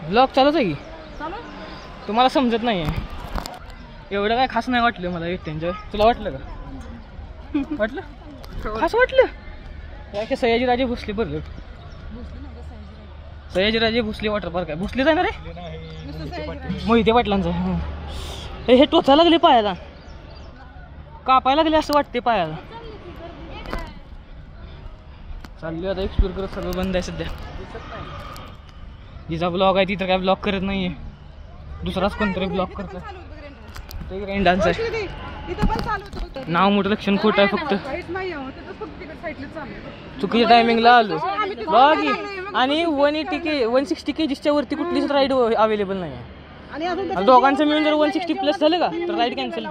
blog चालूच आहे की तुम्हाला समजत नाही आहे एवढं काय खास नाही वाटलं मला एकट्यांच्या तुला वाटलं का वाटलं खास वाटलं या सयाजीराजे भोसले भरले सयाजीराजे भोसले वॉटर पार्क आहे भोसले जाणार रे मोहिते पाटलांचं हे टोचा लागले पायाला कापायला लागले असं वाटते पायाला चालले आता एक्सप्लोर करत सगळं बंद आहे सध्या जिचा ब्लॉग आहे तिथं काय ब्लॉग करत नाहीये दुसराच कोणतरी ब्लॉग करतो डान्स आहे नाव मोठं लक्षण खोटं आहे फक्त चुकीच्या टायमिंगला आलो बघ आणि 160 kg वरती कुठलीच राईड अवेलेबल नाही आहे दोघांचं मिळून जर 160 प्लस झालं का तर राईड कॅन्सल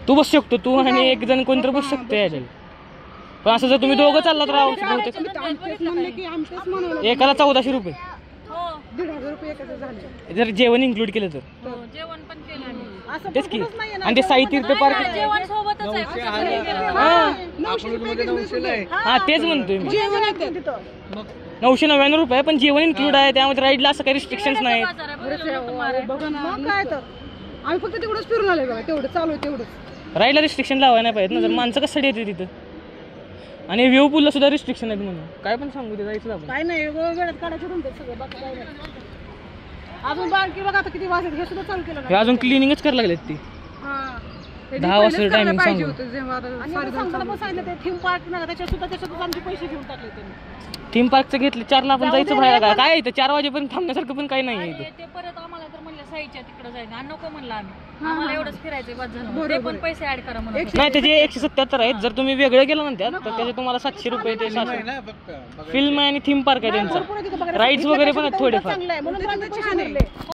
तू बस शकतो तू आणि एक जण कोणतरी बसू शकतो याच्यात पण असं जर तुम्ही दोघं चालला तर एकाला 1400 रुपये जर जेवण इन्क्लूड केलं तर तेच की आणि ते साई तीर्थ पार्क हा तेच म्हणतोय मी 999 रुपये पण जेवण इन्क्लूड आहे त्यामध्ये राईडला असं काही रिस्ट्रिक्शन्स नाही आम्ही फक्त तेवढंच फिरून आलोय बघा तेवढं चालू आहे तेवढंच राईडला रिस्ट्रिक्शन लावायला नाही पाहिजे ना जर माणसं कशासाठी येते तिथं आणि व्ह्यू पूलला सुद्धा रिस्ट्रिक्शन आहेत म्हणून काय पण सांगू ते जायचं आपण काय नाही वेळात काढायचं म्हणतात सगळं बाकी काय नाही अजून बाकी बघा आता किती वाजत हे सुद्धा चालू केलं हे अजून क्लिनिंगच करायला लागलेत ती 10 वाजता टायमिंग सांगू थीम पार्क ना त्याच्यात आमचे पैसे घेऊन टाकले त्यांनी थीम पार्कचं घेतलं 4ला आपण जायचं बाहेर काय इथं 4 वाजेपर्यंत थांबण्यासारखं पण काही नाही ते परत आम्हाला तर म्हणलं साईच्या तिकडे जायचं नको म्हणलं आम्ही आम्हाला एवढंच फिरायचं बस झालं ते पण पैसे ऍड करा म्हणून नाही त्याचे 177 आहेत जर तुम्ही वेगळं गेलं म्हणतात तर त्याचे तुम्हाला 700 रुपये ते 700 फिल्म आणि थीम पार्क आहे त्यांचा राईड्स वगैरे पण आहेत थोडेफार